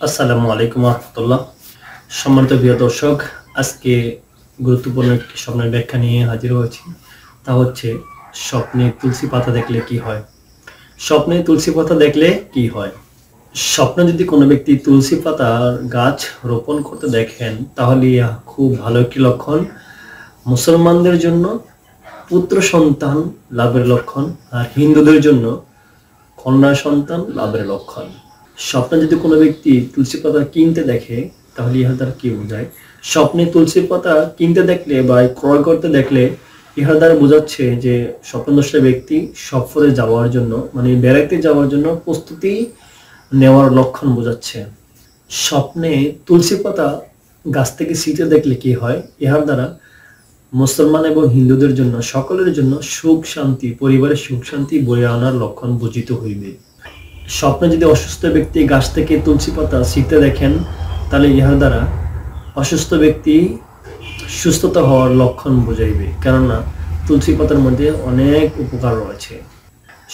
আসসালামু আলাইকুম রহমতুল্লাহ। সম্মানিত প্রিয় দর্শক, আজকে গুরুত্বপূর্ণ একটি স্বপ্নের ব্যাখ্যা নিয়ে হাজির হয়েছি। তা হচ্ছে, স্বপ্নে তুলসী পাতা দেখলে কি হয়। স্বপ্নে তুলসী পাতা দেখলে কি হয়? স্বপ্নে যদি কোনো ব্যক্তি তুলসী পাতার গাছ রোপণ করতে দেখেন, তাহলে ইহা খুব ভালো একটি লক্ষণ। মুসলমানদের জন্য পুত্র সন্তান লাভের লক্ষণ, আর হিন্দুদের জন্য কন্যা সন্তান লাভের লক্ষণ। স্বপ্নে যদি কোনো ব্যক্তি তুলসী পাতা কিনতে দেখে, তাহলে ইহা দ্বারা কি বোঝায়? স্বপ্নে তুলসী পাতা কিনতে দেখলে বা ক্রয় করতে দেখলে ইহা দ্বারা বোঝাচ্ছে যে স্বপ্নদ্রষ্টা ব্যক্তি সফরে যাওয়ার জন্য, মানে বেড়াইতে যাওয়ার জন্য প্রস্তুতি নেওয়ার লক্ষণ বোঝাচ্ছে। স্বপ্নে তুলসী পাতা গাছ থেকে ছিঁড়তে দেখলে কি হয়? ইহার দ্বারা মুসলমান এবং হিন্দুদের জন্য, সকলের জন্য সুখ শান্তি, পরিবারের সুখ শান্তি বয়ে আনার লক্ষণ বুঝিত হইবে। স্বপ্নে যদি অসুস্থ ব্যক্তি গাছ থেকে তুলসী পাতা ছিঁড়তে দেখেন, তাহলে ইহার দ্বারা অসুস্থ ব্যক্তি সুস্থতা হওয়ার লক্ষণ বোঝাইবে, কেননা তুলসী পাতার মধ্যে অনেক উপকার রয়েছে।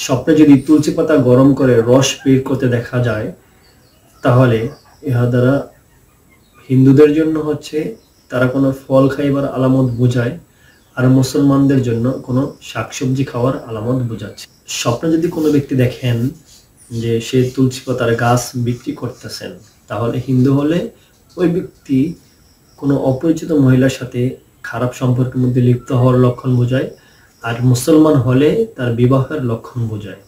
স্বপ্নে যদি তুলসী পাতা গরম করে রস বের করতে দেখা যায়, তাহলে ইহা দ্বারা হিন্দুদের জন্য হচ্ছে তারা কোনো ফল খাইবার আলামত বোঝায়, আর মুসলমানদের জন্য কোনো শাকসবজি খাওয়ার আলামত বোঝাচ্ছে। স্বপ্নে যদি কোনো ব্যক্তি দেখেন যে সে তুলসী পাতার গাছ বিক্রি করতেছেন, তাহলে হিন্দু হলে ওই ব্যক্তি কোনো অপরিচিত মহিলার সাথে খারাপ সম্পর্কের মধ্যে লিপ্ত হওয়ার লক্ষণ বোঝায়, আর মুসলমান হলে তার বিবাহের লক্ষণ বোঝায়।